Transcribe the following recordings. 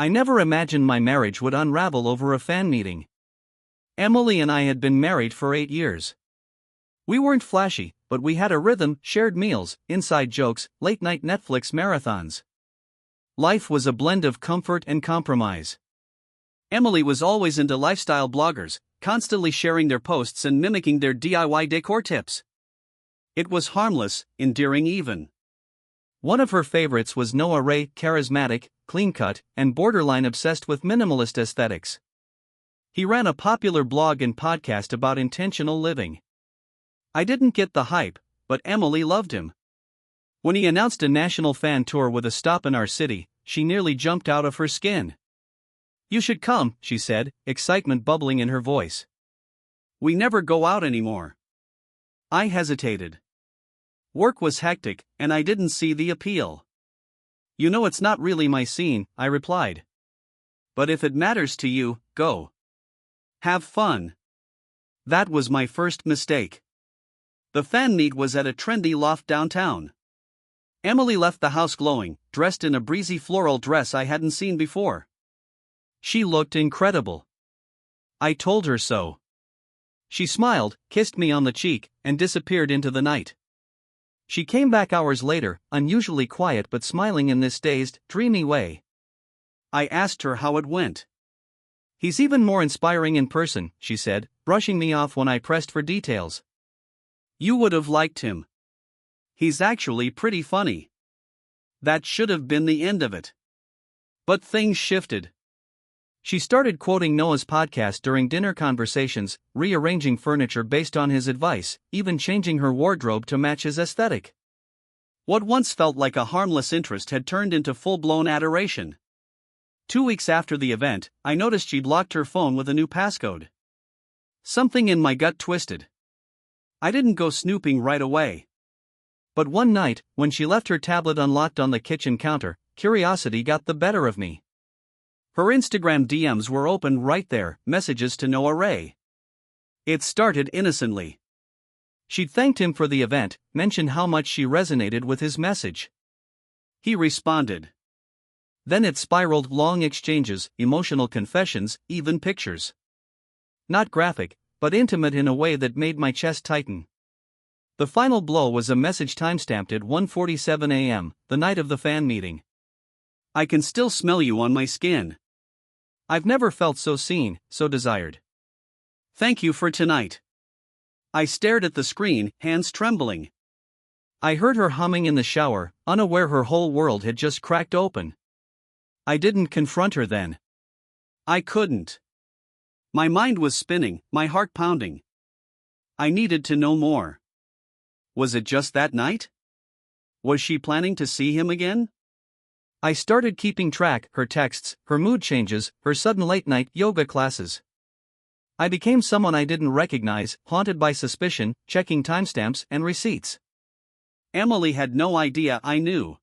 I never imagined my marriage would unravel over a fan meeting. Emily and I had been married for 8 years. We weren't flashy, but we had a rhythm, shared meals, inside jokes, late-night Netflix marathons. Life was a blend of comfort and compromise. Emily was always into lifestyle bloggers, constantly sharing their posts and mimicking their DIY decor tips. It was harmless, endearing even. One of her favorites was Noah Ray, charismatic, clean-cut, and borderline obsessed with minimalist aesthetics. He ran a popular blog and podcast about intentional living. I didn't get the hype, but Emily loved him. When he announced a national fan tour with a stop in our city, she nearly jumped out of her skin. "You should come," she said, excitement bubbling in her voice. "We never go out anymore." I hesitated. Work was hectic, and I didn't see the appeal. "You know it's not really my scene," I replied. "But if it matters to you, go. Have fun." That was my first mistake. The fan meet was at a trendy loft downtown. Emily left the house glowing, dressed in a breezy floral dress I hadn't seen before. She looked incredible. I told her so. She smiled, kissed me on the cheek, and disappeared into the night. She came back hours later, unusually quiet but smiling in this dazed, dreamy way. I asked her how it went. "He's even more inspiring in person," she said, brushing me off when I pressed for details. "You would have liked him. He's actually pretty funny." That should have been the end of it. But things shifted. She started quoting Noah's podcast during dinner conversations, rearranging furniture based on his advice, even changing her wardrobe to match his aesthetic. What once felt like a harmless interest had turned into full-blown adoration. 2 weeks after the event, I noticed she'd locked her phone with a new passcode. Something in my gut twisted. I didn't go snooping right away. But one night, when she left her tablet unlocked on the kitchen counter, curiosity got the better of me. Her Instagram DMs were open right there, messages to Noah Ray. It started innocently. She'd thanked him for the event, mentioned how much she resonated with his message. He responded. Then it spiraled: long exchanges, emotional confessions, even pictures. Not graphic, but intimate in a way that made my chest tighten. The final blow was a message timestamped at 1:47 a.m., the night of the fan meeting. "I can still smell you on my skin. I've never felt so seen, so desired. Thank you for tonight." I stared at the screen, hands trembling. I heard her humming in the shower, unaware her whole world had just cracked open. I didn't confront her then. I couldn't. My mind was spinning, my heart pounding. I needed to know more. Was it just that night? Was she planning to see him again? I started keeping track: her texts, her mood changes, her sudden late-night yoga classes. I became someone I didn't recognize, haunted by suspicion, checking timestamps and receipts. Emily had no idea I knew.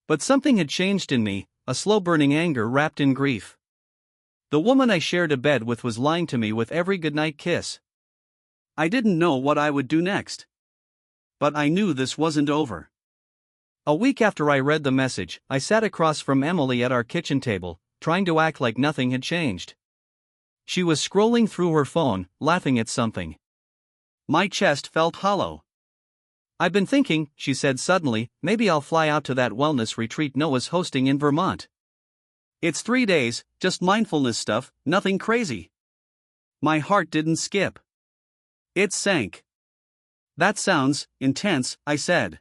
But something had changed in me, a slow-burning anger wrapped in grief. The woman I shared a bed with was lying to me with every goodnight kiss. I didn't know what I would do next. But I knew this wasn't over. A week after I read the message, I sat across from Emily at our kitchen table, trying to act like nothing had changed. She was scrolling through her phone, laughing at something. My chest felt hollow. "I've been thinking," she said suddenly, "maybe I'll fly out to that wellness retreat Noah's hosting in Vermont. It's 3 days, just mindfulness stuff, nothing crazy." My heart didn't skip. It sank. "That sounds intense," I said.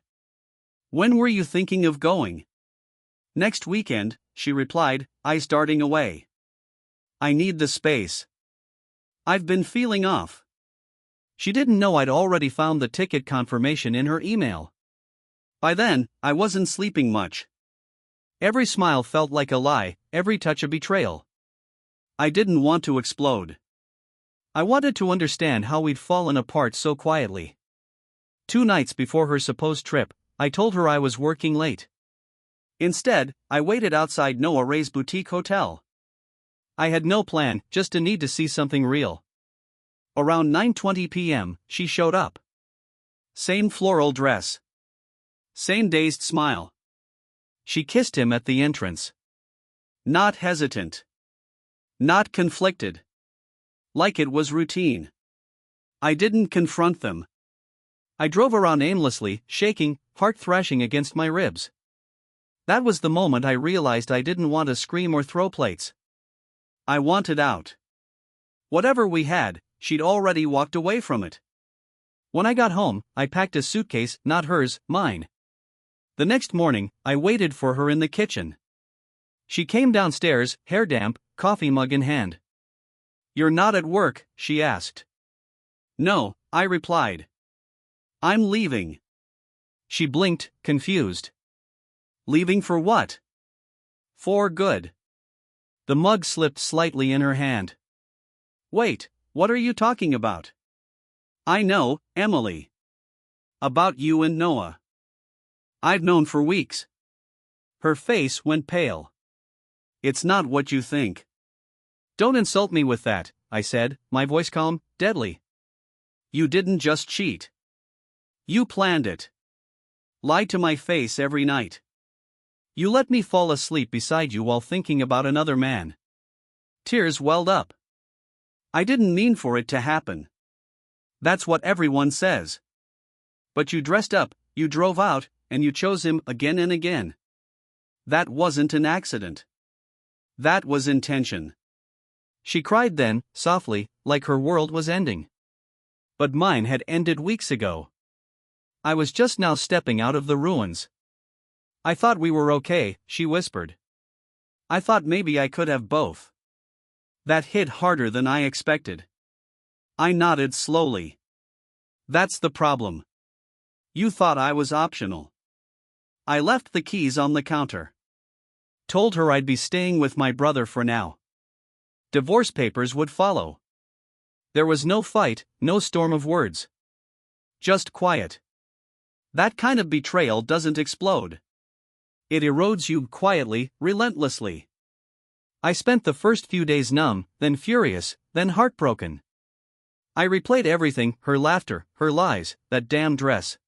"When were you thinking of going?" "Next weekend," she replied, eyes darting away. "I need the space. I've been feeling off." She didn't know I'd already found the ticket confirmation in her email. By then, I wasn't sleeping much. Every smile felt like a lie, every touch a betrayal. I didn't want to explode. I wanted to understand how we'd fallen apart so quietly. 2 nights before her supposed trip, I told her I was working late. Instead, I waited outside Noah Ray's boutique hotel. I had no plan, just a need to see something real. Around 9:20 p.m., she showed up. Same floral dress. Same dazed smile. She kissed him at the entrance. Not hesitant. Not conflicted. Like it was routine. I didn't confront them. I drove around aimlessly, shaking, heart thrashing against my ribs. That was the moment I realized I didn't want to scream or throw plates. I wanted out. Whatever we had, she'd already walked away from it. When I got home, I packed a suitcase, not hers, mine. The next morning, I waited for her in the kitchen. She came downstairs, hair damp, coffee mug in hand. "You're not at work?" she asked. "No," I replied. "I'm leaving." She blinked, confused. "Leaving for what?" "For good." The mug slipped slightly in her hand. "Wait, what are you talking about?" "I know, Emily. About you and Noah. I've known for weeks." Her face went pale. "It's not what you think." "Don't insult me with that," I said, my voice calm, deadly. "You didn't just cheat. You planned it. Lie to my face every night. You let me fall asleep beside you while thinking about another man." Tears welled up. "I didn't mean for it to happen. That's what everyone says. But you dressed up, you drove out, and you chose him again and again. That wasn't an accident. That was intention." She cried then, softly, like her world was ending. But mine had ended weeks ago. I was just now stepping out of the ruins. "I thought we were okay," she whispered. "I thought maybe I could have both." That hit harder than I expected. I nodded slowly. "That's the problem. You thought I was optional." I left the keys on the counter. Told her I'd be staying with my brother for now. Divorce papers would follow. There was no fight, no storm of words. Just quiet. That kind of betrayal doesn't explode. It erodes you quietly, relentlessly. I spent the first few days numb, then furious, then heartbroken. I replayed everything, her laughter, her lies, that damn dress.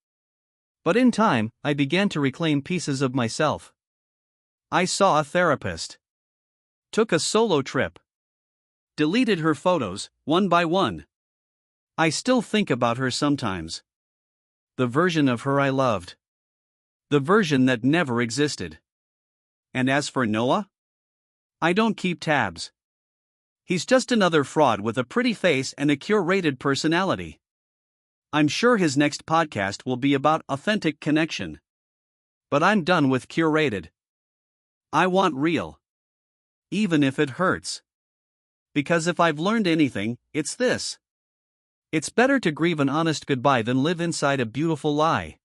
But in time, I began to reclaim pieces of myself. I saw a therapist. Took a solo trip. Deleted her photos, one by one. I still think about her sometimes. The version of her I loved. The version that never existed. And as for Noah? I don't keep tabs. He's just another fraud with a pretty face and a curated personality. I'm sure his next podcast will be about authentic connection. But I'm done with curated. I want real. Even if it hurts. Because if I've learned anything, it's this. It's better to grieve an honest goodbye than live inside a beautiful lie.